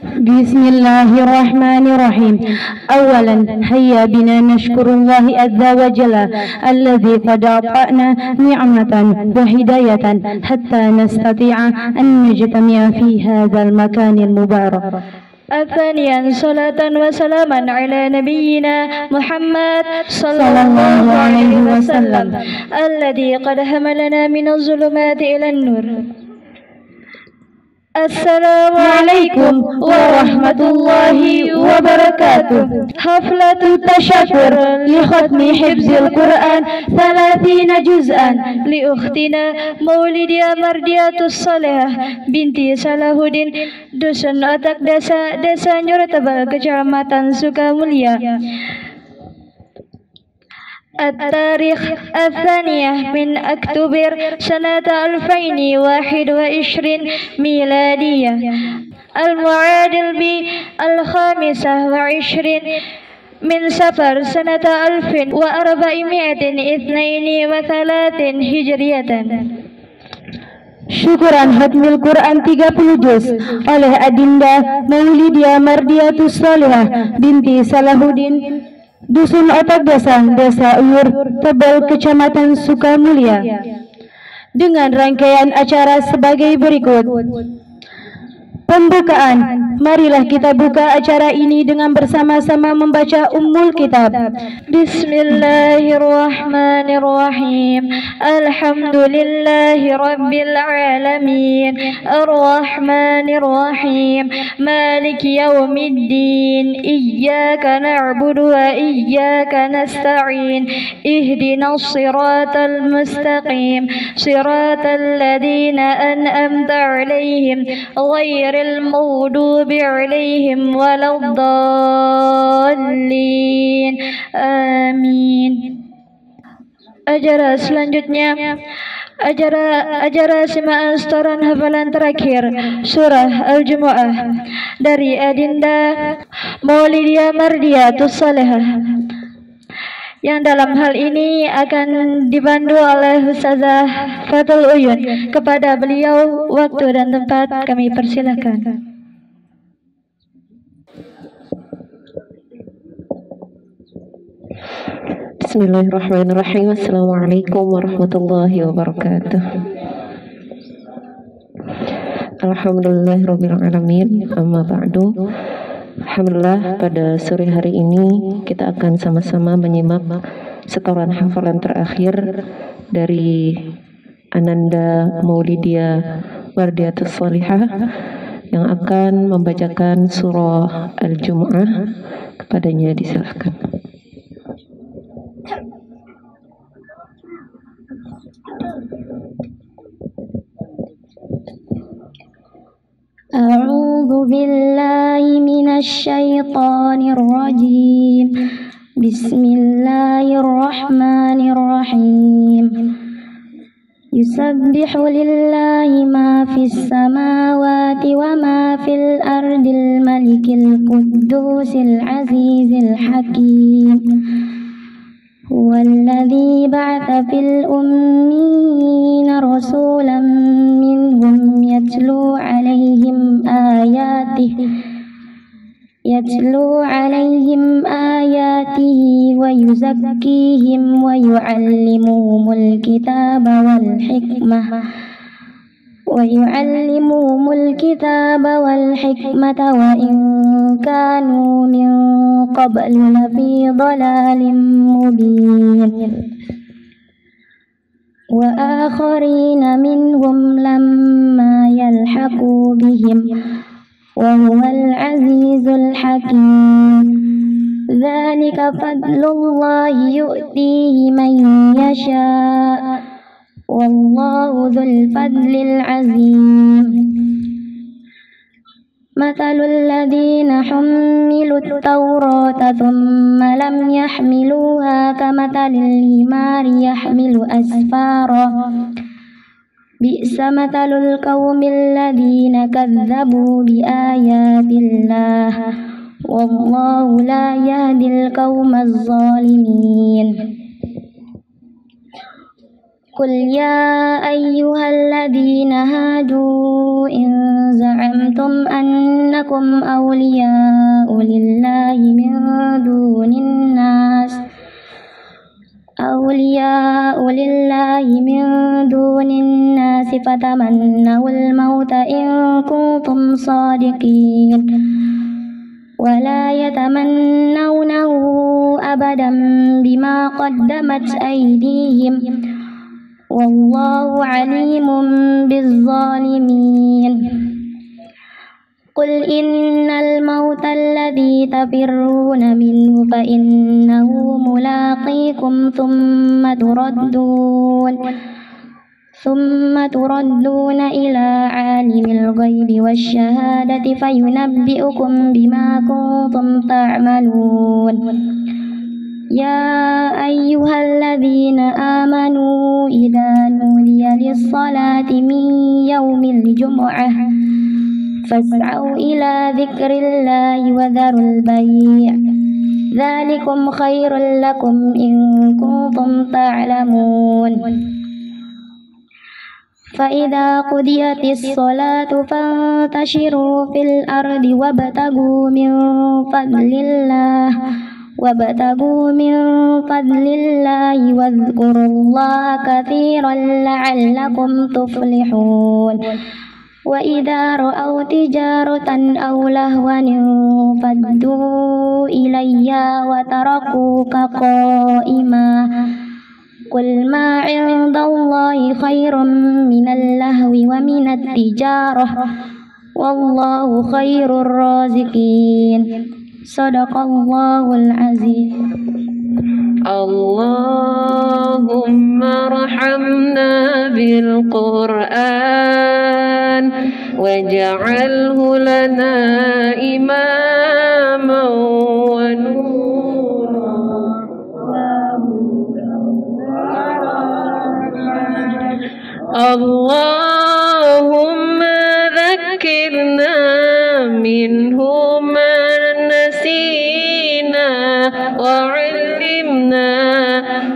بسم الله الرحمن الرحيم. أولا هيا بنا نشكر الله عز وجل الذي قد أعطانا نعمة وهداية حتى نستطيع أن نجتمع في هذا المكان المبارك. ثانيا صلاة وسلاما على نبينا محمد صلى الله عليه وسلم الذي قد حملنا من الظلمات إلى النور. السلام عليكم ورحمة الله وبركاته. حفلة تشكر لختم حفظ القرآن 30 جزءا لأختنا مولدية مردية الصالحة binti Salahuddin, Dusun Otak Desa Nyuratebal, Kecamatan Sukamulia. التاريخ 2 من أكتوبر سنة 2021 ميلادية، المعادل ب25 من سفر سنة 1432 هجرية. Syukuran Hatmil Quran 30 juz oleh Adinda Maulidia Mardiatus Salihah binti Salahuddin, Dusun Otak Desa Uyur Tebal, Kecamatan Sukamulia, dengan rangkaian acara sebagai berikut. Pembukaan. Marilah kita buka acara ini dengan bersama-sama membaca Ummul Kitab. Bismillahirrahmanirrahim. Alhamdulillahi Rabbil Alamin, Ar-Rahmanirrahim, Maliki Yawmiddin, Iyyaka na'budu wa iyyaka nasta'in, Ihdinas siratal mustaqim, Siratal ladzina an'amta 'alaihim, ghairil maghdubi 'alaihim waladdallin. Amin. Acara selanjutnya acara simaan setoran hafalan terakhir surah Al-Jumu'ah dari Adinda Maulidia Mardiatus Salihah, yang dalam hal ini akan dibantu oleh Ustazah Fatul Uyun. Kepada beliau waktu dan tempat kami persilakan. Bismillahirrahmanirrahim. Assalamualaikum warahmatullahi wabarakatuh. Alhamdulillahirabbil alamin. Amma ba'du. Alhamdulillah, pada sore hari ini kita akan sama-sama menyimak setoran hafalan terakhir dari Ananda Maulidia Mardiatus Salihah yang akan membacakan surah Al-Jumu'ah. Kepadanya disilahkan. أعوذ بالله من الشيطان الرجيم. بسم الله الرحمن الرحيم. يسبح لله ما في السماوات وما في الأرض، الملك القدوس العزيز الحكيم. هو الذي بعث في الأمين رسولا منهم يتلو عليهم آياته ويزكيهم ويعلمهم الكتاب والحكمة وإن كانوا من قبل لفي ضلال مبين. وآخرين منهم لما يلحقوا بهم وهو العزيز الحكيم. ذلك فضل الله يؤتيه من يشاء والله ذو الفضل العظيم. مثل الذين حملوا التوراة ثم لم يحملوها كمثل الحمار يحمل أسفارا، بئس مثل القوم الذين كذبوا بآيات الله والله لا يهدي القوم الظالمين. قل يا أيها الذين هادوا إن زعمتم أنكم فتمنوا الموت إن كنتم صادقين ولا يتمنونه أبدا بما قدمت أيديهم والله عليم بالظالمين قل إن الموت الذي تفرون منه فإنه ملاقيكم ثم تردون إلى عالم الغيب والشهادة فينبئكم بما كنتم تعملون يا أيها الذين آمنوا إذا نودي للصلاة من يوم الجمعة فاسعوا إلى ذكر الله وذروا البيع ذلكم خير لكم إن كنتم تعلمون فإذا قضيت الصلاة فانتشروا في الأرض وابتغوا من فضل الله واذكروا الله كثيرا لعلكم تفلحون وإذا رأوا تجارة أو لهوا انفضوا إليها وتركوك قائما قل ما عند الله خير من اللهو ومن التجارة والله خير الرازقين صدق الله العظيم اللهم ارحمنا بالقرآن واجعله لنا إماما ونورا اللهم ذكرنا منه ما نسينا وعلمنا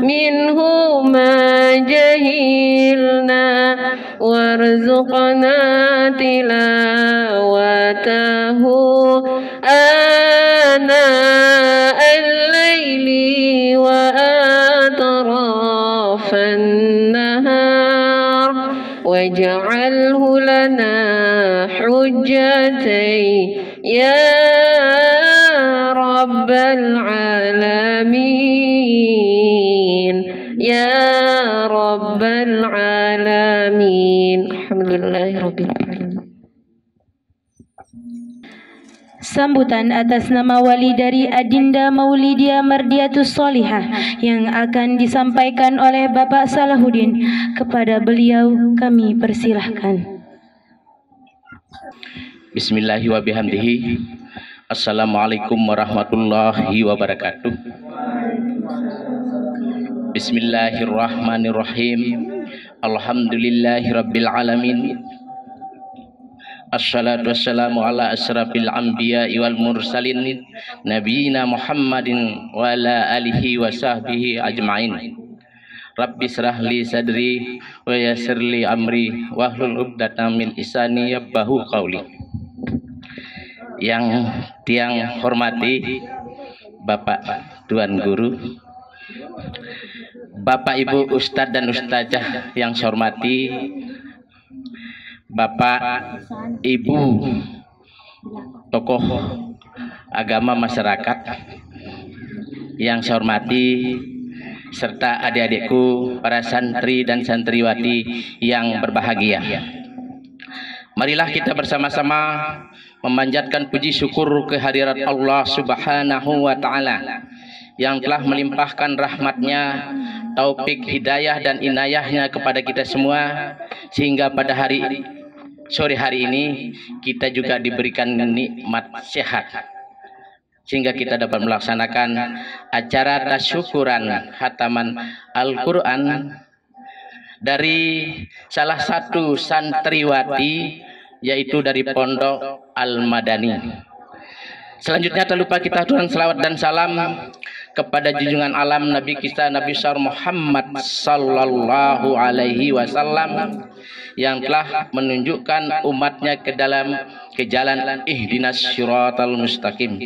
منه ما جهلنا وارزقنا تلاوته آناء الليل وأطراف النهار واجعله لنا حجتي يا رب العالمين يا رب العالمين alhamdulillahi rabbil alamin. Sambutan atas nama wali dari Adinda Maulidia Mardiatus Sholihah yang akan disampaikan oleh Bapak Salahuddin. Kepada beliau kami persilahkan. Bismillahi wa bihamdihi. Assalamualaikum warahmatullahi wabarakatuh. Bismillahirrahmanirrahim. Alhamdulillahi rabbil alamin. Assalatu wassalamu ala asrafil anbiya'i wal mursalin nabiyina Muhammadin wa ala alihi wa sahbihi ajma'in. Rabbi srah li sadri wa yassir li amri wahlul 'uqdatam min lisani yafqahu qawli. Yang tiang hormati Bapak Tuan Guru, Bapak Ibu Ustadz dan Ustazah yang saya hormati, Bapak Ibu tokoh agama masyarakat yang saya hormati, serta adik-adikku para santri dan santriwati yang berbahagia. Marilah kita bersama-sama memanjatkan puji syukur kehadirat Allah Subhanahu wa Ta'ala yang telah melimpahkan rahmatnya, taufik, hidayah dan inayahnya kepada kita semua, sehingga pada sore hari ini kita juga diberikan nikmat sehat, sehingga kita dapat melaksanakan acara tasyukuran khataman Al-Quran dari salah satu santriwati, yaitu dari Pondok Al-Madani. Selanjutnya tak lupa kita aturkan selawat dan salam kepada junjungan alam Nabi kita Nabi Muhammad sallallahu alaihi wasallam yang telah menunjukkan umatnya ke jalan ihdinas syiratal mustaqim.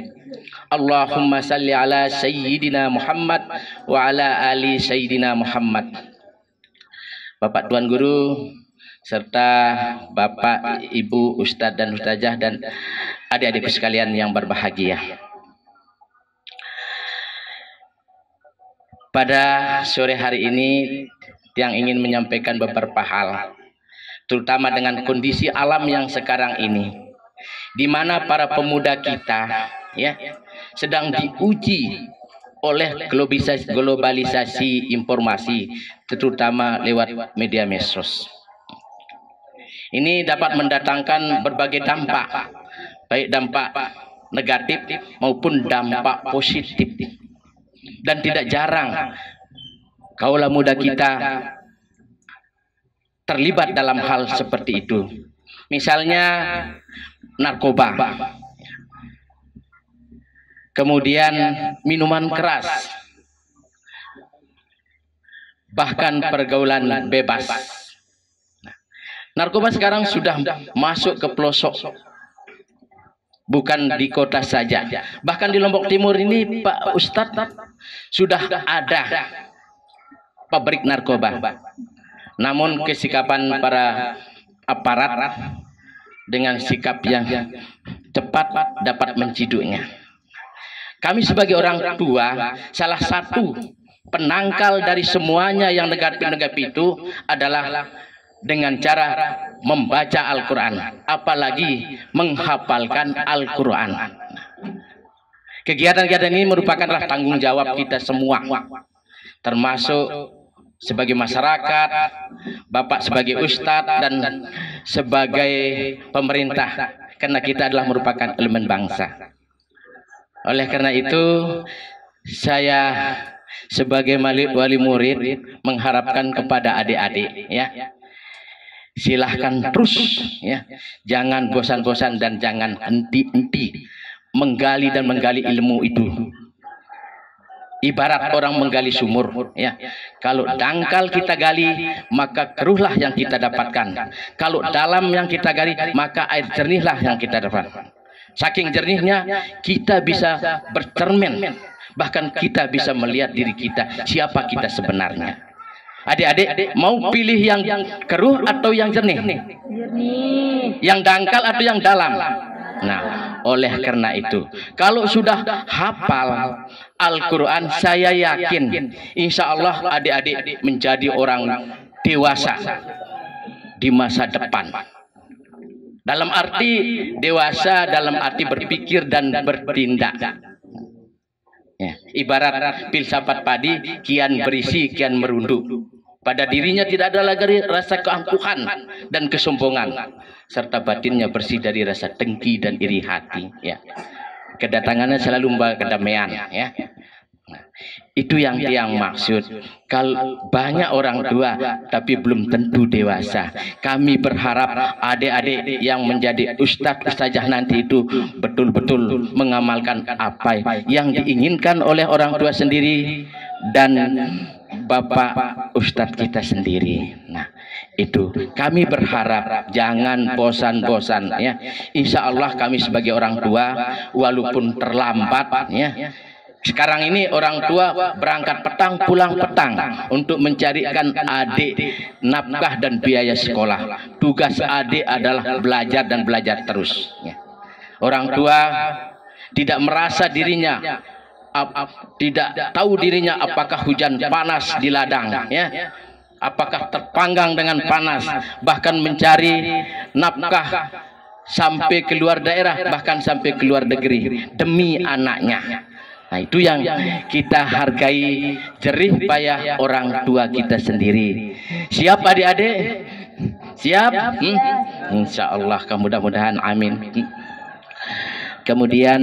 Allahumma salli ala sayyidina Muhammad wa ala ali sayyidina Muhammad. Bapak Tuan Guru, serta Bapak, Ibu, Ustadz dan Ustazah dan adik-adik sekalian yang berbahagia. Pada sore hari ini yang ingin menyampaikan beberapa hal, terutama dengan kondisi alam yang sekarang ini, di mana para pemuda kita ya sedang diuji oleh globalisasi informasi, terutama lewat media medsos. Ini dapat mendatangkan berbagai dampak, baik dampak negatif maupun dampak positif. Dan tidak jarang kaula muda kita terlibat dalam hal seperti itu. Misalnya narkoba, kemudian minuman keras, bahkan pergaulan bebas. Narkoba sekarang sudah masuk ke pelosok, bukan di kota saja. Bahkan di Lombok Timur ini, Pak Ustadz, sudah ada pabrik narkoba. Namun kesikapan para aparat dengan sikap yang cepat dapat menciduknya. Kami sebagai orang tua, salah satu penangkal dari semuanya yang negatif-negatif itu adalah dengan cara membaca Al-Quran, apalagi menghafalkan Al-Quran. Kegiatan-kegiatan ini merupakanlah tanggung jawab kita semua, termasuk sebagai masyarakat, Bapak sebagai ustadz dan sebagai pemerintah, karena kita adalah merupakan elemen bangsa. Oleh karena itu, saya sebagai wali murid mengharapkan kepada adik-adik ya, silahkan terus ya, jangan bosan-bosan dan jangan henti-henti menggali dan menggali ilmu itu. Ibarat orang menggali sumur ya, kalau dangkal kita gali maka keruhlah yang kita dapatkan, kalau dalam yang kita gali maka air jernihlah yang kita dapat. Saking jernihnya kita bisa bercermin, bahkan kita bisa melihat diri kita, siapa kita sebenarnya. Adik-adik mau pilih yang keruh atau yang jernih? Yang dangkal atau yang dalam? Nah, oleh karena itu, kalau sudah hafal Al-Quran, saya yakin insya Allah adik-adik menjadi orang dewasa di masa depan. Dalam arti dewasa, dalam arti berpikir dan bertindak. Ya, ibarat filsafat padi, kian berisi kian merunduk. Pada dirinya tidak ada lagi rasa keangkuhan dan kesombongan, serta batinnya bersih dari rasa dengki dan iri hati. Ya, kedatangannya selalu membawa kedamaian. Ya, nah, itu yang maksud. Kalau banyak orang tua tapi belum tentu dewasa. Kami berharap adik-adik yang menjadi ustadz ustazah nanti itu betul-betul mengamalkan apa yang diinginkan oleh orang tua sendiri dan bapak ustadz kita sendiri. Nah, itu kami berharap jangan bosan-bosan ya. Insya Allah kami sebagai orang tua walaupun terlambat ya. Sekarang ini orang tua berangkat petang pulang petang untuk mencarikan adik nafkah dan biaya sekolah. Tugas adik adalah belajar dan belajar terus ya. Orang tua tidak merasa dirinya, tidak tahu dirinya apakah hujan panas di ladang ya, apakah terpanggang dengan panas, bahkan mencari nafkah sampai keluar daerah, bahkan sampai keluar negeri demi anaknya. Nah, itu yang kita hargai jerih payah orang tua kita sendiri. Siap adik-adik? Siap? Insya Allah, mudah-mudahan amin. Kemudian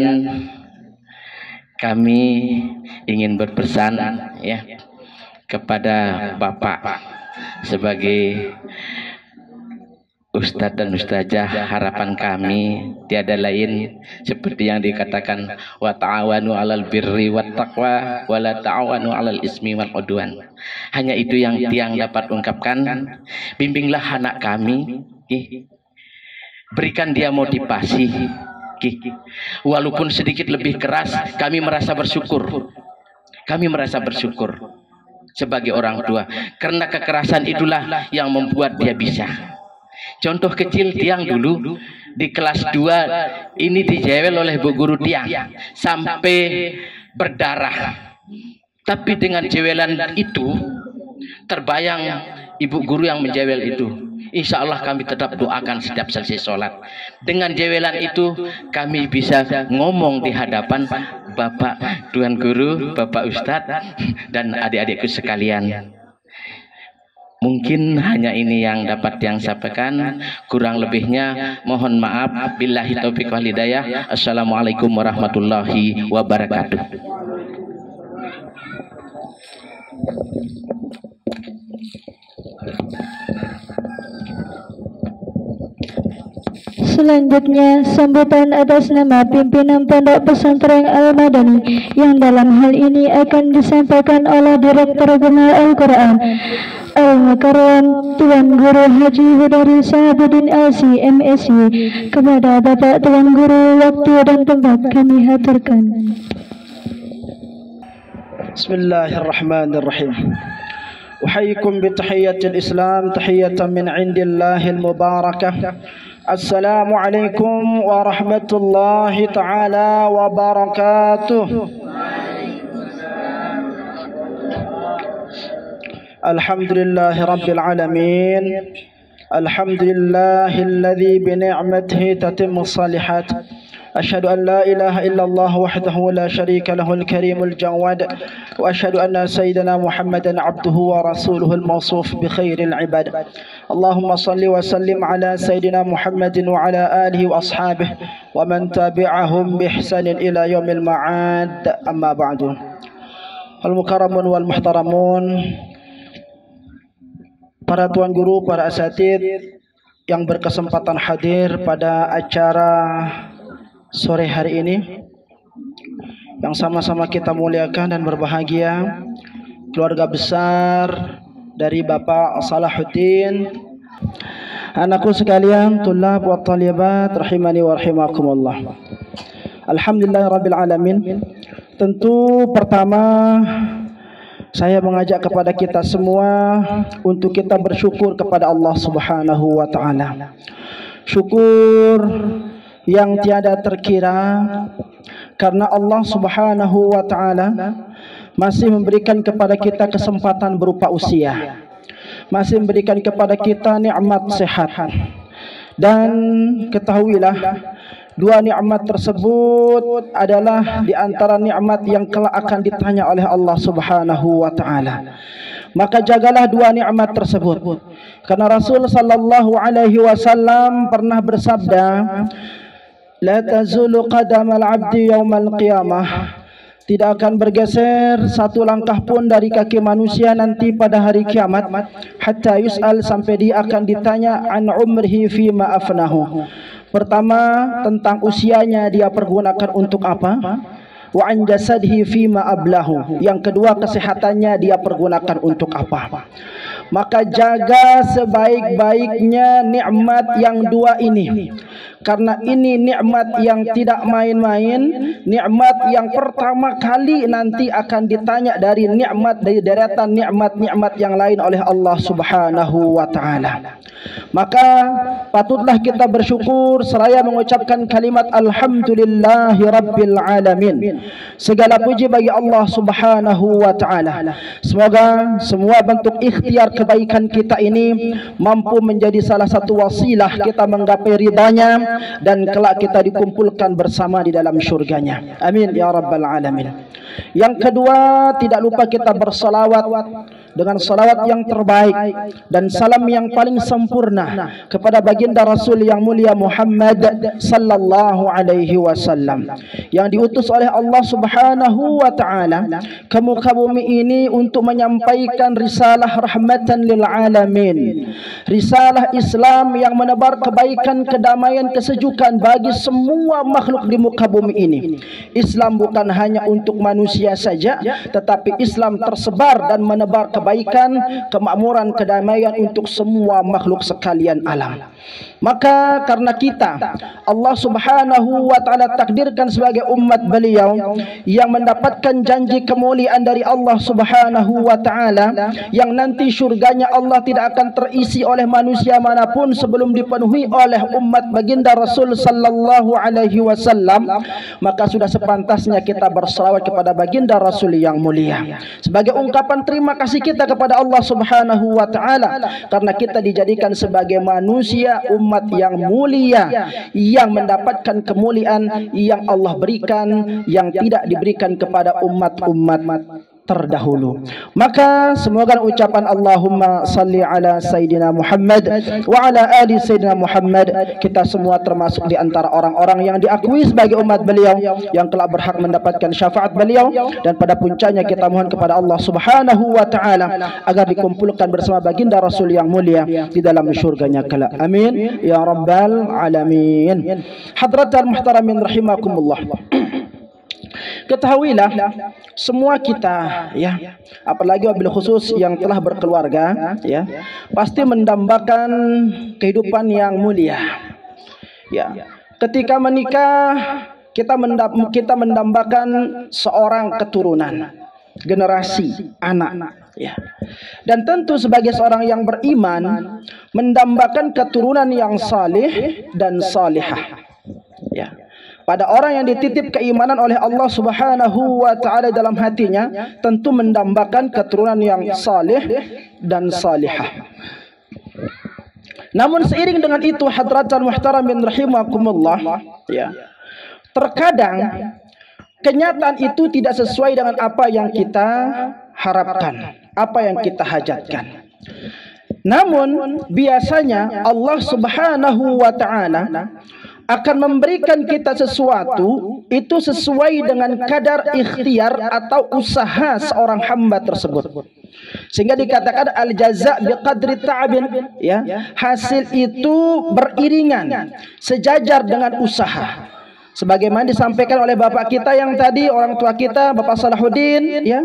kami ingin berpesan ya kepada Bapak sebagai Ustadz dan Ustazah, harapan kami tiada lain seperti yang dikatakan wa ta'awanu 'alal birri wat taqwa wa la ta'awanu 'alal ismi wal 'udwan. Hanya itu yang tiang dapat ungkapkan. Bimbinglah anak kami, berikan dia motivasi, walaupun sedikit lebih keras, kami merasa bersyukur. Kami merasa bersyukur. sebagai orang tua. Karena kekerasan itulah yang membuat dia bisa. Contoh kecil, Tiang dulu di kelas 2 ini dijewel oleh bu guru Tiang sampai berdarah. Tapi dengan jewelan itu terbayang ibu guru yang menjewel itu. Insya Allah kami tetap doakan setiap selesai sholat. Dengan jewelan itu kami bisa ngomong di hadapan Bapak Tuan Guru, Bapak Ustadz, dan adik-adikku sekalian. Mungkin hanya ini yang dapat yang sampaikan. Kurang lebihnya mohon maaf. Billahi taufiq wal hidayah. Assalamualaikum warahmatullahi wabarakatuh. Selanjutnya, sambutan atas nama pimpinan Pondok Pesantren Al-Madani yang dalam hal ini akan disampaikan oleh Direktur Bina Al-Quran Al-Mukarram Tuan Guru Haji Hudari Sahabuddin LC MSc. Kepada Bapak Tuan Guru, waktu dan tempat kami haturkan. Bismillahirrahmanirrahim. Uhayyikum bitahiyyatil Islam, tahiyatan min indillahil mubarakah. Assalamualaikum warahmatullahi ta'ala wabarakatuh. Alhamdulillahi rabbil alamin. Alhamdulillahilladzi bi ni'matihi tatimmu shalihat. أشهد أن لا إله إلا الله وحده لا شريك له الكريم الجواد وأشهد أن سيدنا محمدا عبده ورسوله الموصوف بخير العباد اللهم صل وسلم على سيدنا محمد وعلى آله وأصحابه ومن تبعهم بإحسان إلى يوم المعاد أما بعد المكرمون والمحترمون para tuan guru, para asatid yang berkesempatan hadir pada acara sore hari ini, yang sama-sama kita muliakan dan berbahagia, keluarga besar dari Bapak Salahuddin, anakku sekalian, tulab wa talibat rahimani wa rahimakumullah. Alhamdulillahirabbil alamin. Tentu pertama saya mengajak kepada kita semua untuk kita bersyukur kepada Allah Subhanahu wa taala. Syukur yang tiada terkira, karena Allah Subhanahu wa taala masih memberikan kepada kita kesempatan berupa usia, masih memberikan kepada kita nikmat sehat. Dan ketahuilah, dua nikmat tersebut adalah di antara nikmat yang kelak akan ditanya oleh Allah Subhanahu wa taala. Maka jagalah dua nikmat tersebut, karena Rasul sallallahu alaihi wasallam pernah bersabda, la tazulu qadamal abdi yaumal qiyamah, tidak akan bergeser satu langkah pun dari kaki manusia nanti pada hari kiamat, hatta yus'al, sampai dia akan ditanya an umrihi fima afnahu. Pertama, tentang usianya dia pergunakan untuk apa, wa an jasadihi fima ablahu. Yang kedua, kesehatannya dia pergunakan untuk apa. Maka jaga sebaik-baiknya nikmat yang dua ini, karena ini nikmat yang tidak main-main, nikmat yang pertama kali nanti akan ditanya dari deretan nikmat-nikmat yang lain oleh Allah Subhanahu wa taala. Maka patutlah kita bersyukur seraya mengucapkan kalimat alhamdulillahi rabbil alamin. Segala puji bagi Allah Subhanahu wa taala. Semoga semua bentuk ikhtiar kebaikan kita ini mampu menjadi salah satu wasilah kita menggapai ridhanya dan kelak kita dikumpulkan bersama di dalam syurganya. Amin ya rabbal alamin. Yang kedua, tidak lupa kita bersalawat dengan salawat yang terbaik dan salam yang paling sempurna kepada baginda Rasul yang mulia Muhammad sallallahu alaihi wasallam, yang diutus oleh Allah Subhanahu wa taala ke muka bumi ini untuk menyampaikan risalah rahmatan lil alamin, risalah Islam yang menebar kebaikan, kedamaian, kesejukan bagi semua makhluk di muka bumi ini. Islam bukan hanya untuk manusia saja, tetapi Islam tersebar dan menebar kebaikan kebaikan, kemakmuran, kedamaian untuk semua makhluk sekalian alam. Maka karena kita Allah Subhanahu wa taala takdirkan sebagai umat beliau yang mendapatkan janji kemuliaan dari Allah Subhanahu wa taala, yang nanti syurganya Allah tidak akan terisi oleh manusia manapun sebelum dipenuhi oleh umat baginda Rasul sallallahu alaihi wasallam, maka sudah sepantasnya kita berselawat kepada baginda Rasul yang mulia sebagai ungkapan terima kasih kita kepada Allah Subhanahu wa taala karena kita dijadikan sebagai manusia umat yang mulia yang mendapatkan kemuliaan yang Allah berikan yang tidak diberikan kepada umat-umat terdahulu. Maka semoga ucapan Allahumma salli ala Sayyidina Muhammad wa ala ali Sayyidina Muhammad, kita semua termasuk di antara orang-orang yang diakui sebagai umat beliau yang telah berhak mendapatkan syafaat beliau, dan pada puncaknya kita mohon kepada Allah Subhanahu wa taala agar dikumpulkan bersama baginda Rasul yang mulia di dalam syurganya kelak. Amin ya rabbal alamin. Hadratal muhtaramin rahimakumullah. Ketahuilah semua kita ya, apalagi wabil khusus yang telah berkeluarga ya, pasti mendambakan kehidupan yang mulia. Ya, ketika menikah kita mendambakan seorang keturunan, generasi anak ya. Dan tentu sebagai seorang yang beriman mendambakan keturunan yang saleh dan salihah. Ya. Pada orang yang dititip keimanan oleh Allah Subhanahu wa taala dalam hatinya, tentu mendambakan keturunan yang saleh dan salihah. Namun seiring dengan itu hadratan muhtaramin rahimakumullah ya, terkadang kenyataan itu tidak sesuai dengan apa yang kita harapkan, apa yang kita hajatkan. Namun biasanya Allah Subhanahu wa taala akan memberikan kita sesuatu itu sesuai dengan kadar ikhtiar atau usaha seorang hamba tersebut. Sehingga dikatakan al jaza biqadri ta'abin ya, hasil itu beriringan sejajar dengan usaha. Sebagaimana disampaikan oleh bapak kita yang tadi, orang tua kita, Bapak Salahuddin ya,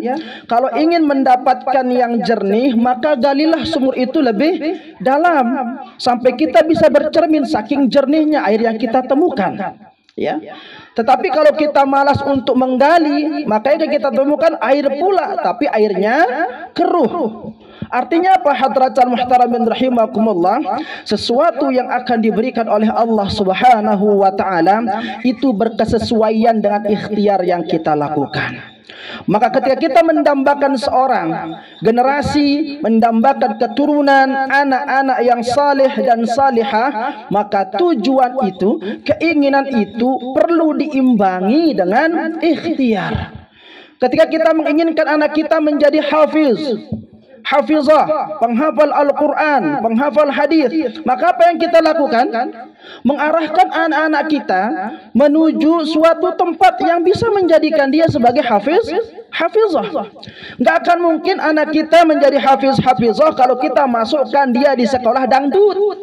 kalau ingin mendapatkan yang jernih maka galilah sumur itu lebih dalam sampai kita bisa bercermin saking jernihnya air yang kita temukan ya. Tetapi kalau kita malas untuk menggali, makanya kita temukan air pula tapi airnya keruh. Artinya apa hadratan muhtaramin rahimakumullah, sesuatu yang akan diberikan oleh Allah Subhanahu wa taala itu berkesesuaian dengan ikhtiar yang kita lakukan. Maka ketika kita mendambakan seorang generasi, mendambakan keturunan anak-anak yang saleh dan salihah, maka tujuan itu, keinginan itu perlu diimbangi dengan ikhtiar. Ketika kita menginginkan anak kita menjadi hafizah, penghafal Al-Quran, penghafal hadis, maka apa yang kita lakukan? Mengarahkan anak-anak kita menuju suatu tempat yang bisa menjadikan dia sebagai hafizah. Nggak akan mungkin anak kita menjadi hafizah kalau kita masukkan dia di sekolah dangdut.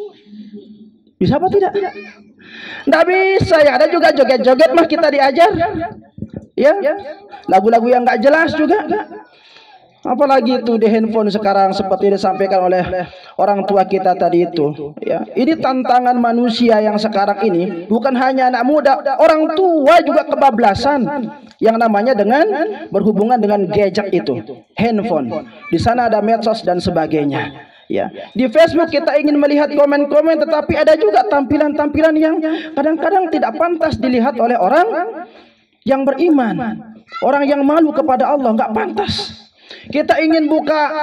Bisa apa tidak? Nggak bisa ya, ada juga joget-joget mah kita diajar. Ya, lagu-lagu yang nggak jelas juga. Apalagi itu di handphone sekarang seperti disampaikan oleh orang tua kita tadi itu ya. Ini tantangan manusia yang sekarang ini, bukan hanya anak muda, orang tua juga kebablasan yang namanya dengan berhubungan dengan gadget itu, handphone. Di sana ada medsos dan sebagainya. Ya, di Facebook kita ingin melihat komen-komen, tetapi ada juga tampilan-tampilan yang kadang-kadang tidak pantas dilihat oleh orang yang beriman, orang yang malu kepada Allah, nggak pantas. Kita ingin buka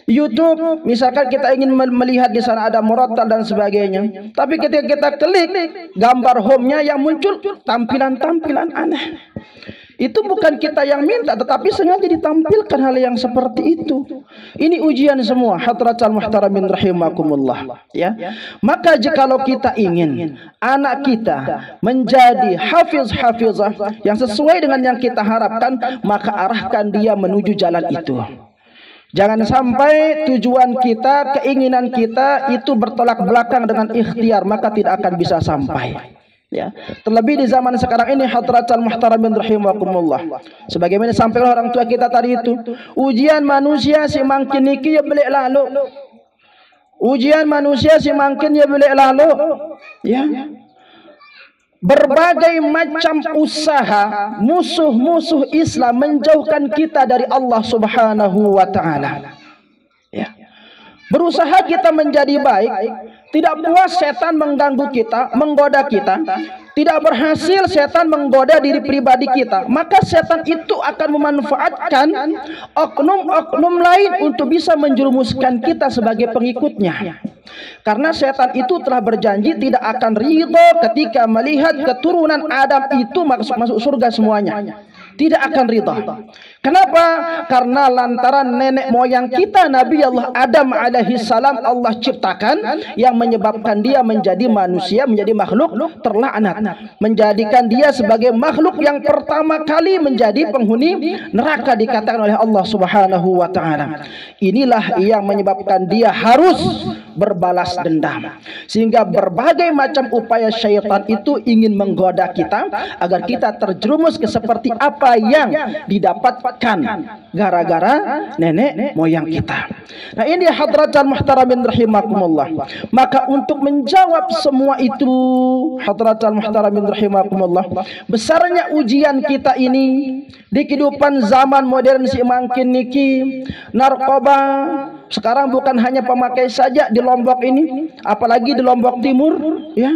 YouTube, misalkan kita ingin melihat di sana ada murattal dan sebagainya, tapi ketika kita klik gambar home-nya yang muncul tampilan-tampilan aneh. Itu bukan kita yang minta, tetapi sengaja ditampilkan hal yang seperti itu. Ini ujian semua hadratal muhtaramin rahimakumullah ya. Maka jikalau kita ingin anak kita menjadi hafizah yang sesuai dengan yang kita harapkan, maka arahkan dia menuju jalan itu. Jangan sampai tujuan kita, keinginan kita itu bertolak belakang dengan ikhtiar, maka tidak akan bisa sampai. Ya, terlebih di zaman sekarang ini hadratal muhtaramin rahimakumullah. Sebagaimana sampaikan orang tua kita tadi itu, ujian manusia semakin niki ya belik lalu. Ujian manusia semakin ya belik lalu. Ya. Berbagai macam usaha musuh-musuh Islam menjauhkan kita dari Allah Subhanahu wa taala. Ya. Berusaha kita menjadi baik, tidak puas setan mengganggu kita, menggoda kita, tidak berhasil setan menggoda diri pribadi kita, maka setan itu akan memanfaatkan oknum-oknum lain untuk bisa menjerumuskan kita sebagai pengikutnya. Karena setan itu telah berjanji tidak akan ridho ketika melihat keturunan Adam itu masuk surga semuanya. Tidak akan ridha. Kenapa? Karena lantaran nenek moyang kita Nabi Allah Adam alaihi salam Allah ciptakan yang menyebabkan dia menjadi manusia, menjadi makhluk terlaknat, menjadikan dia sebagai makhluk yang pertama kali menjadi penghuni neraka dikatakan oleh Allah Subhanahu wa taala. Inilah yang menyebabkan dia harus berbalas dendam. Sehingga berbagai macam upaya syaitan itu ingin menggoda kita agar kita terjerumus ke seperti apa yang didapatkan gara-gara nenek moyang kita. Nah, ini hadratal muhtaramin rahimakumullah. Maka untuk menjawab semua itu, hadratal muhtaramin rahimakumullah, besarnya ujian kita ini di kehidupan zaman modern si makin niki, narkoba sekarang bukan hanya pemakai saja di Lombok ini, apalagi di Lombok Timur, ya.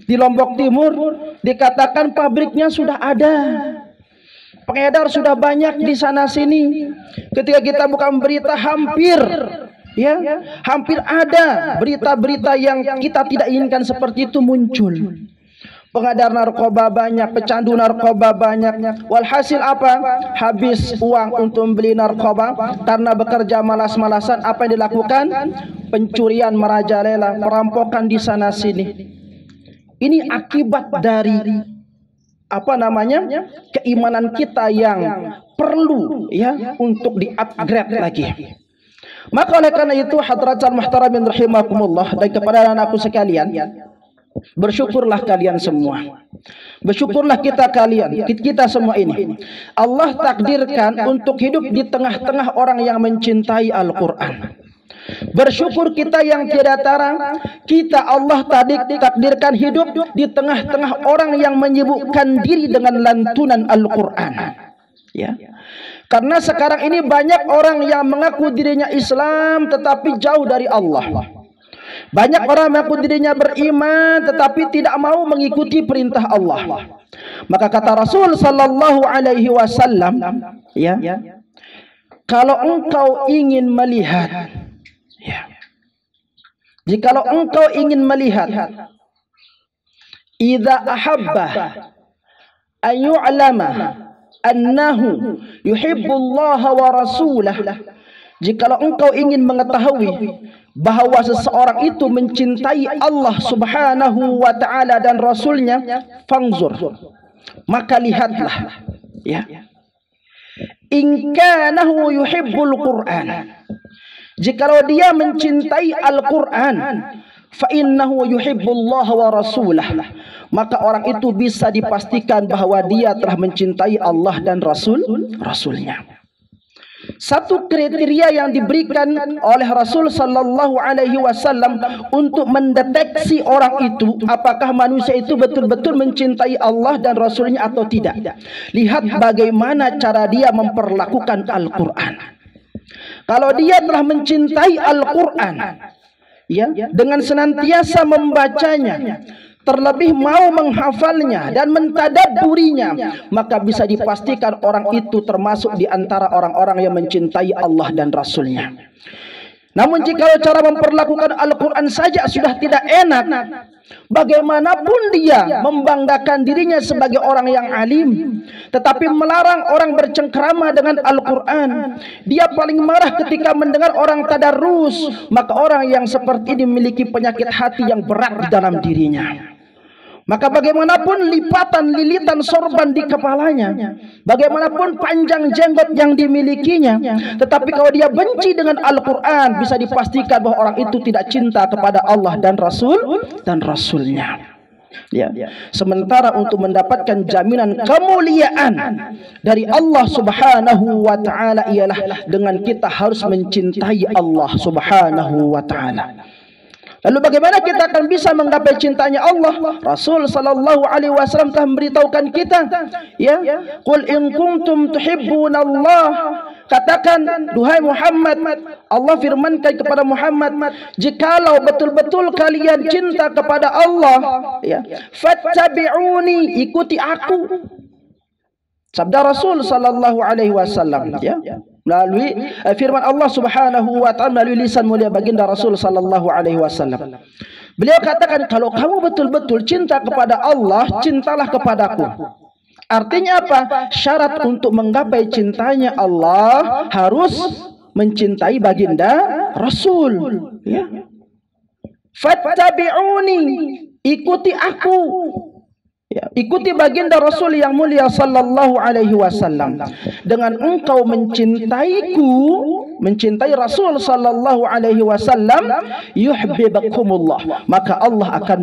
Di Lombok Timur dikatakan pabriknya sudah ada. Pengedar sudah banyak di sana sini. Ketika kita buka berita hampir ada berita-berita yang kita tidak inginkan seperti itu muncul. Pengedar narkoba banyak, pecandu narkoba banyak. Walhasil apa? Habis uang untuk membeli narkoba karena bekerja malas-malasan. Apa yang dilakukan? Pencurian merajalela, perampokan di sana sini. Ini akibat dari keimanan kita yang perlu untuk di-upgrade lagi. Maka oleh karena itu hadratul muhtaramin rahimakumullah, dan kepada anakku sekalian, bersyukurlah kalian semua. Bersyukurlah kita semua ini. Allah takdirkan untuk hidup di tengah-tengah orang yang mencintai Al-Qur'an. Bersyukur kita yang tiada tara, Allah takdirkan hidup di tengah-tengah orang yang menyibukkan diri dengan lantunan Al-Quran. Ya. Karena sekarang ini banyak orang yang mengaku dirinya Islam tetapi jauh dari Allah. Banyak orang mengaku dirinya beriman tetapi tidak mau mengikuti perintah Allah. Maka kata Rasul sallallahu alaihi wasallam, kalau engkau ingin melihat, jikalau engkau ingin melihat, idza ahabba an yu'lama annahu yuhibbullaha wa rasulah, jikalau engkau ingin mengetahui bahwa seseorang itu mencintai Allah Subhanahu wa taala dan rasulnya, fangzur, maka lihatlah, in kanahu yuhibbul Qur'an, jikalau dia mencintai Al-Quran, fa innahu yuhibbullah wa rasulah, maka orang itu bisa dipastikan bahwa dia telah mencintai Allah dan Rasulnya. Satu kriteria yang diberikan oleh Rasul sallallahu alaihi wasallam untuk mendeteksi orang itu apakah manusia itu betul-betul mencintai Allah dan Rasulnya atau tidak. Lihat bagaimana cara dia memperlakukan Al-Quran. Kalau dia telah mencintai Al-Quran, dengan senantiasa membacanya, terlebih mau menghafalnya dan mentadabburinya, maka bisa dipastikan orang itu termasuk di antara orang-orang yang mencintai Allah dan Rasulnya. Namun jika cara memperlakukan Al-Quran saja sudah tidak enak, bagaimanapun dia membanggakan dirinya sebagai orang yang alim, tetapi melarang orang bercengkrama dengan Al-Quran, dia paling marah ketika mendengar orang tadarus, maka orang yang seperti ini memiliki penyakit hati yang berat di dalam dirinya. Maka bagaimanapun lilitan sorban di kepalanya, bagaimanapun panjang jenggot yang dimilikinya, tetapi kalau dia benci dengan Al-Quran, bisa dipastikan bahwa orang itu tidak cinta kepada Allah dan Rasulnya. Ya. Sementara untuk mendapatkan jaminan kemuliaan dari Allah Subhanahu wa taala ialah dengan kita harus mencintai Allah Subhanahu wa taala. Lalu bagaimana kita akan bisa menggapai cintanya Allah? Rasul sallallahu alaihi wasallam telah memberitahukan kita, ya, qul in kuntum tuhibbunallah, katakan duhai Muhammad, Allah firmankan kepada Muhammad, jikalau betul-betul kalian cinta kepada Allah, ya, fattabi'uni, ikuti aku. Sabda Rasul sallallahu alaihi wasallam, ya, melalui firman Allah Subhanahu wa taala melalui lisan mulia baginda Rasul sallallahu alaihi wasallam. Beliau katakan, kalau kamu betul-betul cinta kepada Allah, cintalah kepadaku. Artinya apa? Syarat untuk menggapai cintanya Allah harus mencintai baginda Rasul, ya. Fattabi'uni, ikuti aku. Ya, ikuti baginda Rasul yang mulia sallallahu alaihi wasallam. Dengan engkau mencintaiku, mencintai Rasul sallallahu alaihi wasallam, yuhibbukumullah, maka Allah akan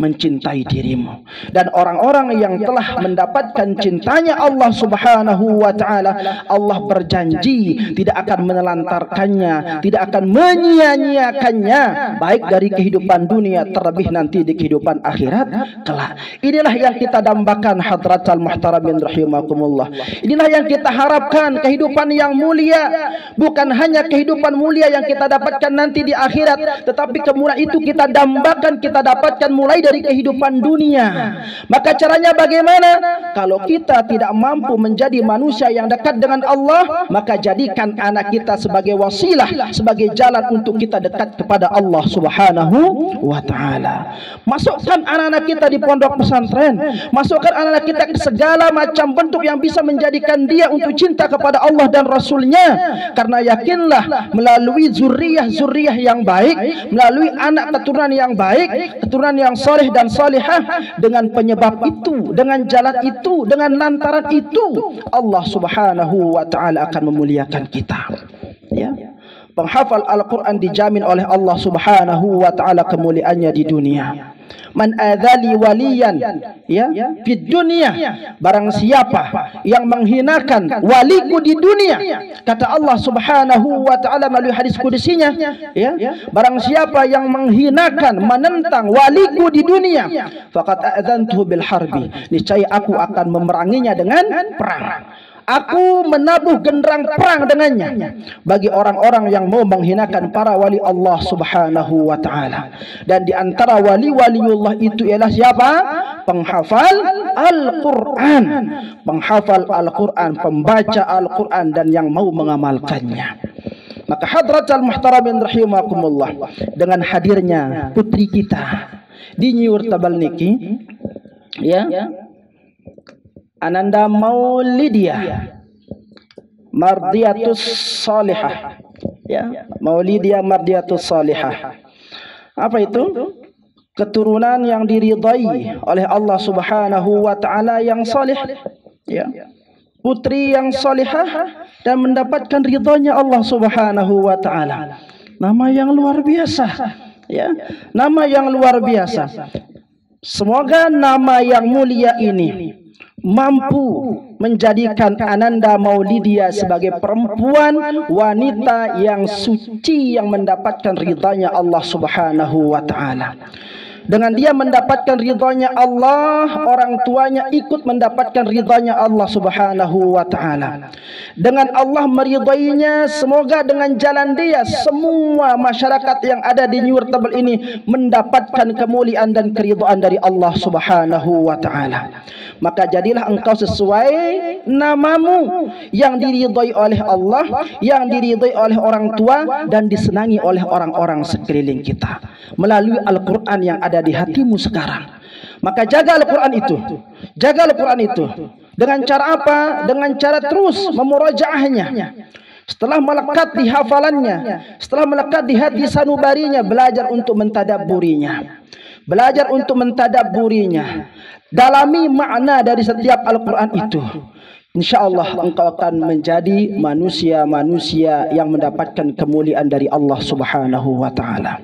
mencintai dirimu. Dan orang-orang yang telah mendapatkan cintanya Allah Subhanahu wa taala, Allah berjanji tidak akan menelantarkannya, tidak akan menyia-nyiakannya, baik dari kehidupan dunia terlebih nanti di kehidupan akhirat kelak. Inilah yang kita dambakan hadratal muhtaramin rahimakumullah. Inilah yang kita harapkan, kehidupan yang mulia. Bukan hanya kehidupan mulia yang kita dapatkan nanti di akhirat, tetapi kemuliaan itu kita dambakan, kita dapatkan mulai dari kehidupan dunia. Maka caranya bagaimana? Kalau kita tidak mampu menjadi manusia yang dekat dengan Allah, maka jadikan anak kita sebagai wasilah, sebagai jalan untuk kita dekat kepada Allah Subhanahu wa taala. Masukkan anak-anak kita di pondok pesantren, masukkan anak-anak kita ke segala macam bentuk yang bisa menjadikan dia untuk cinta kepada Allah dan Rasulnya. Karena yakinlah melalui zuriyah yang baik, melalui anak keturunan yang baik, keturunan yang soleh dan solehah, dengan penyebab itu, dengan jalan itu, dengan lantaran itu, Allah Subhanahu wa taala akan memuliakan kita, ya. Penghafal Al-Quran dijamin oleh Allah Subhanahu wa taala kemuliaannya di dunia. Man adzali waliyan, ya, di dunia, barang siapa yang menghinakan waliku di dunia, kata Allah Subhanahu wa taala melalui hadis kudusinya, ya, barang siapa yang menghinakan, menentang waliku di dunia, faqad adzantuhu bil harbi, niscaya aku akan memeranginya dengan perang. Aku menabuh genderang perang dengannya bagi orang-orang yang mau menghinakan para wali Allah Subhanahu wa taala. Dan di antara wali-waliullah itu ialah siapa? Penghafal Al-Qur'an, penghafal Al-Qur'an, pembaca Al-Qur'an dan yang mau mengamalkannya. Maka hadratal muhtaramin rahimakumullah, dengan hadirnya putri kita di Nyur Tabalniki, ya, Ananda Maulidia Mardiatus Salihah, ya, Maulidia Mardiatus Salihah. Apa itu? Keturunan yang diridai oleh Allah Subhanahu wa taala yang saleh, ya. Putri yang salihah dan mendapatkan ridhonya Allah Subhanahu wa taala. Nama yang luar biasa, ya. Nama yang luar biasa. Semoga nama yang mulia ini mampu menjadikan Ananda Maulidia sebagai perempuan wanita yang suci yang mendapatkan ridhanya Allah Subhanahu wa taala. Dengan dia mendapatkan ridhanya Allah, orang tuanya ikut mendapatkan ridhanya Allah Subhanahu wa taala. Dengan Allah meridainya, semoga dengan jalan dia semua masyarakat yang ada di Nyur Tabal ini mendapatkan kemuliaan dan keridhaan dari Allah Subhanahu wa taala. Maka jadilah engkau sesuai namamu yang diridhai oleh Allah, yang diridhai oleh orang tua dan disenangi oleh orang-orang sekeliling kita melalui Al-Quran yang ada di hatimu sekarang. Maka jaga Al-Quran itu, jaga Al-Quran itu. Dengan cara apa? Dengan cara terus memurajaahnya. Setelah melekat di hafalannya, setelah melekat di hati sanubarinya, belajar untuk mentadabburinya, belajar untuk mentadabburinya. Dalami makna dari setiap Al-Quran itu. insyaallah engkau akan menjadi manusia-manusia yang mendapatkan kemuliaan dari Allah Subhanahu wa taala.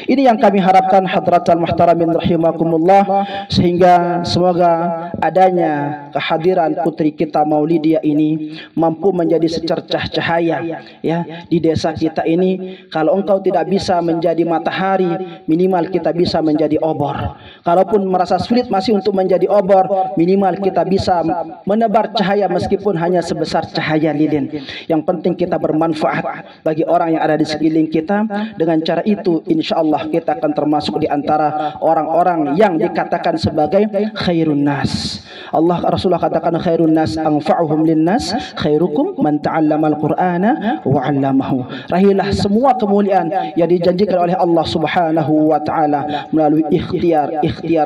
Ini yang kami harapkan hadratal muhtaramin rahimakumullah, sehingga semoga adanya kehadiran putri kita Maulidia ini mampu menjadi secercah cahaya ya di desa kita ini. Kalau engkau tidak bisa menjadi matahari, minimal kita bisa menjadi obor. Kalaupun merasa sulit masih untuk menjadi obor, minimal kita bisa menebar cahaya meskipun hanya sebesar cahaya lilin. Yang penting kita bermanfaat bagi orang yang ada di sekeliling kita. Dengan cara itu insyaallah kita akan termasuk di antara orang-orang yang dikatakan sebagai khairun nas. Allah Rasulullah katakan khairun nas anfa'uhum linnas khairukum man ta'allamal qur'ana wa 'allamahu. Rahilah semua kemuliaan yang dijanjikan oleh Allah Subhanahu wa taala melalui ikhtiar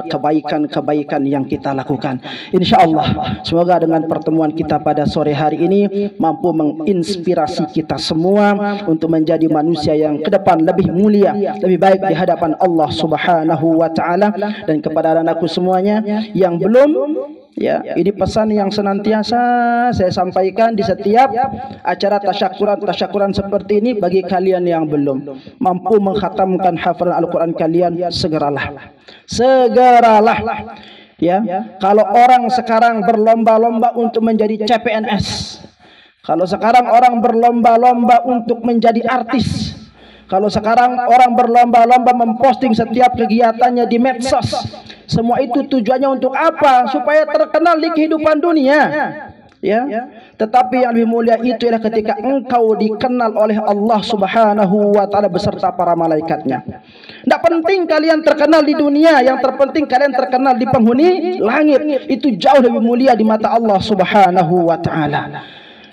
kebaikan-kebaikan yang kita lakukan. Insyaallah semoga dengan pertemuan kita pada sore hari ini mampu menginspirasi kita semua untuk menjadi manusia yang ke depan lebih mulia, lebih baik di hadapan Allah Subhanahu wa taala. Dan kepada anakku semuanya yang belum, ya, ini pesan yang senantiasa saya sampaikan di setiap acara tasyakuran seperti ini. Bagi kalian yang belum mampu mengkhatamkan hafalan Al-Quran kalian, segeralah. Ya, kalau orang sekarang berlomba-lomba untuk menjadi CPNS, kalau sekarang orang berlomba-lomba untuk menjadi artis, kalau sekarang orang berlomba-lomba memposting setiap kegiatannya di medsos, semua itu tujuannya untuk apa? Supaya terkenal di kehidupan dunia. Ya, tetapi yang lebih mulia itu adalah ketika engkau dikenal oleh Allah Subhanahu wa taala beserta para malaikatnya. Tidak penting kalian terkenal di dunia, yang terpenting kalian terkenal di penghuni langit. Itu jauh lebih mulia di mata Allah Subhanahu wa taala.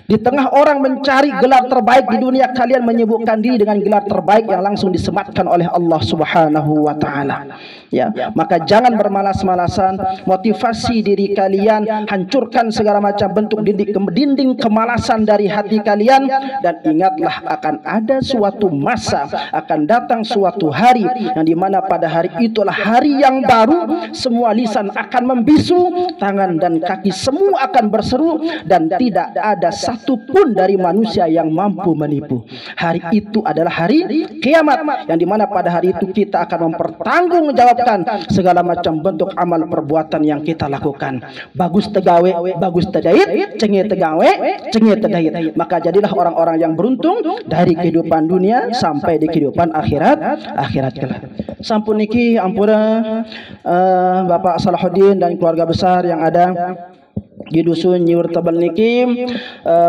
Di tengah orang mencari gelar terbaik di dunia, kalian menyebutkan diri dengan gelar terbaik yang langsung disematkan oleh Allah Subhanahu wa taala. Ya, maka jangan bermalas-malasan, motivasi diri kalian, hancurkan segala macam bentuk dinding kemalasan dari hati kalian, dan ingatlah akan ada suatu masa, akan datang suatu hari yang dimana pada hari itulah hari yang baru, semua lisan akan membisu, tangan dan kaki semua akan berseru, dan tidak ada satu pun dari manusia yang mampu menipu. Hari itu adalah hari kiamat, yang dimana pada hari itu kita akan mempertanggungjawabkan segala macam bentuk amal perbuatan yang kita lakukan. Bagus tegawe, bagus tedait, cengit tegawe, cengit tedait. Maka jadilah orang-orang yang beruntung dari kehidupan dunia sampai di kehidupan akhirat kelak. Sampun niki ampura Bapak Salahuddin dan keluarga besar yang ada di dusun Nyiur Tebel niki,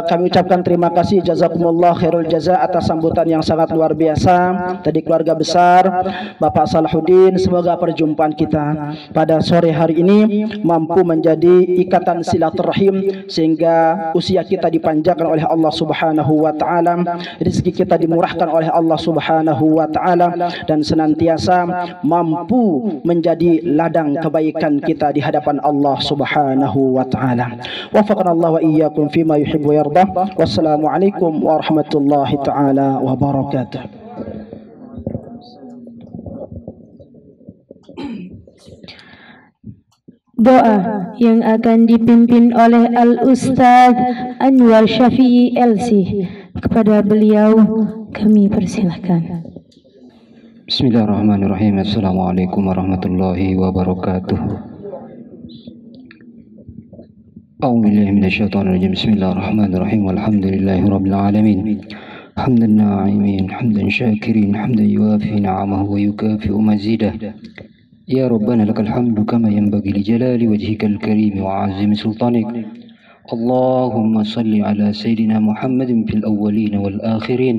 kami ucapkan terima kasih, jazakumullah khairul jaza atas sambutan yang sangat luar biasa dari keluarga besar Bapak Salahuddin. Semoga perjumpaan kita pada sore hari ini mampu menjadi ikatan silaturahim, sehingga usia kita dipanjangkan oleh Allah Subhanahu wa taala, rezeki kita dimurahkan oleh Allah Subhanahu wa taala, dan senantiasa mampu menjadi ladang kebaikan kita di hadapan Allah Subhanahu wa taala. Wafaqana Allah wa iyyakum fima yuhibbu wa yarda. Wassalamualaikum warahmatullahi taala wabarakatuh. Doa yang akan dipimpin oleh Al-Ustaz Anwar Syafi'i LC. Kepada beliau kami persilahkan. Bismillahirrahmanirrahim. Assalamualaikum warahmatullahi wabarakatuh. أعوذ بالله من الشيطان الرجيم. بسم الله الرحمن الرحيم. والحمد لله رب العالمين حمد الناعمين حمدا شاكرين حمدا يوافي نعمه ويكافئ مزيده. يا ربنا لك الحمد كما ينبغي لجلال وجهك الكريم وعظيم سلطانك. اللهم صل على سيدنا محمد في الأولين والآخرين.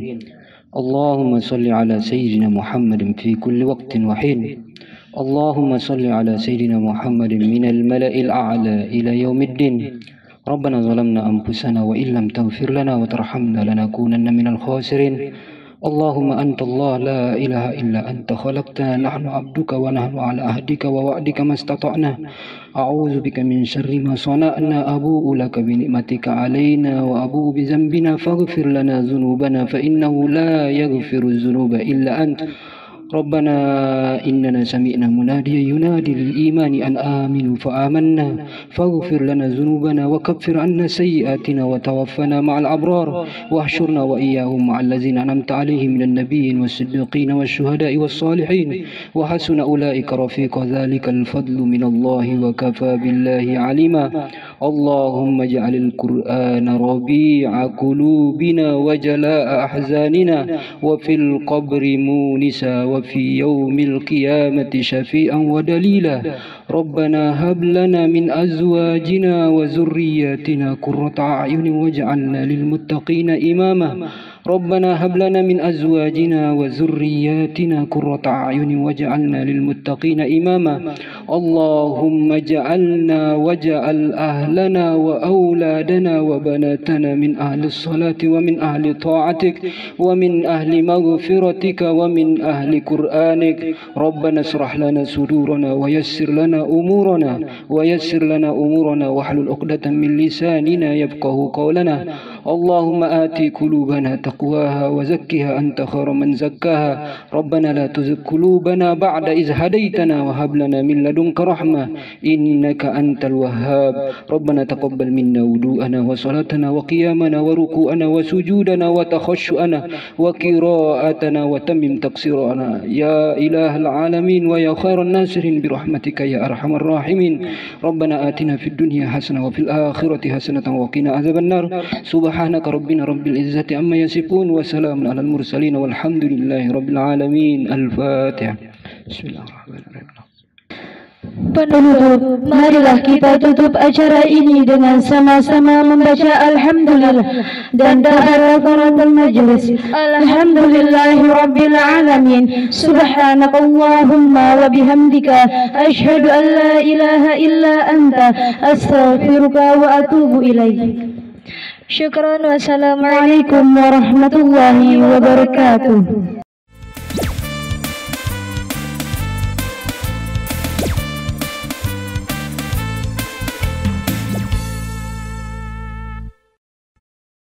اللهم صل على سيدنا محمد في كل وقت وحين. اللهم صل على سيدنا محمد من الملأ الأعلى إلى يوم الدين. ربنا ظلمنا أنفسنا وإن لم تغفر لنا وترحمنا لنكونن من الخاسرين. اللهم أنت الله لا إله إلا أنت خلقتنا نحن عبدك ونحن على عهدك ووعدك ما استطعنا. أعوذ بك من شر ما صنعنا. أبوء لك بنعمتك علينا وأبوء بذنبنا فاغفر لنا ذنوبنا فإنه لا يغفر الذنوب إلا أنت. ربنا إننا سمعنا مناديا ينادي للإيمان أن آمنوا فآمنا فاغفر لنا ذنوبنا وكفر عنا سيئاتنا وتوفنا مع الأبرار واحشرنا وإياهم مع الذين أنعمت عليهم من النبيين والصديقين والشهداء والصالحين وحسن أولئك رفيقا ذلك الفضل من الله وكفى بالله عليما اللهم اجعل القرآن ربيع قلوبنا وجلاء أحزاننا وفي القبر مونسا وفي يوم القيامة شفيعا ودليلا ربنا هب لنا من أزواجنا وذرياتنا قرة أعين واجعلنا للمتقين إماما ربنا هب لنا من أزواجنا وذرياتنا قرة أعين واجعلنا للمتقين إماما اللهم اجعلنا واجعل أهلنا وأولادنا وبناتنا من أهل الصلاة ومن أهل طاعتك ومن أهل مغفرتك ومن أهل قرآنك ربنا اشرح لنا صدورنا ويسر لنا أمورنا واحلل عقدة من لساننا يفقه قولنا اللهم آتي قلوبنا تقواها وزكها أنت خير من زكاها ربنا لا تزغ قلوبنا بعد إذ هديتنا وهب لنا من لدنك رحمة إنك أنت الوهاب ربنا تقبل منا وضوءنا وصلاتنا وقيامنا وركوعنا وسجودنا وتخشعنا وقراءتنا وتمم تقصيرنا يا إله العالمين ويا خير الناصرين برحمتك يا أرحم الراحمين ربنا آتنا في الدنيا حسنة وفي الآخرة حسنة وقنا عذاب النار سبحانك ربنا رب العزة عما يصفون وسلام على المرسلين والحمد لله رب العالمين الفاتحة بسم الله الرحمن الرحيم. Penutup, marilah kita tutup acara ini dengan sama-sama membaca Alhamdulillah dan kafaratul majlis. Alhamdulillahi Rabbil Alamin. Subhanakallahumma wa bihamdika asyhadu an la ilaha illa anta astaghfiruka wa atubu ilaik. Syukran, wassalamualaikum Waalaikumsalam warahmatullahi wabarakatuh.